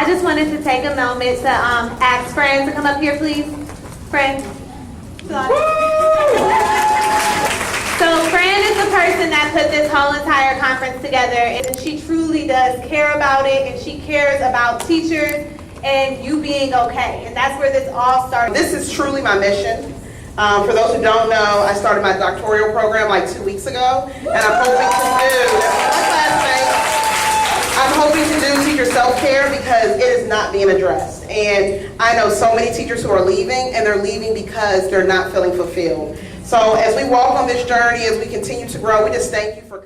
just wanted to take a moment to ask Fran to come up here, please. Fran. So Fran is the person that put this whole entire conference together, and she truly does care about it, and she cares about teachers and you being okay. And that's where this all started. This is truly my mission. For those who don't know, I started my doctoral program like 2 weeks ago, and I'm hoping to do teacher self-care because it is not being addressed. And I know so many teachers who are leaving, and they're leaving because they're not feeling fulfilled. So as we walk on this journey, as we continue to grow, we just thank you for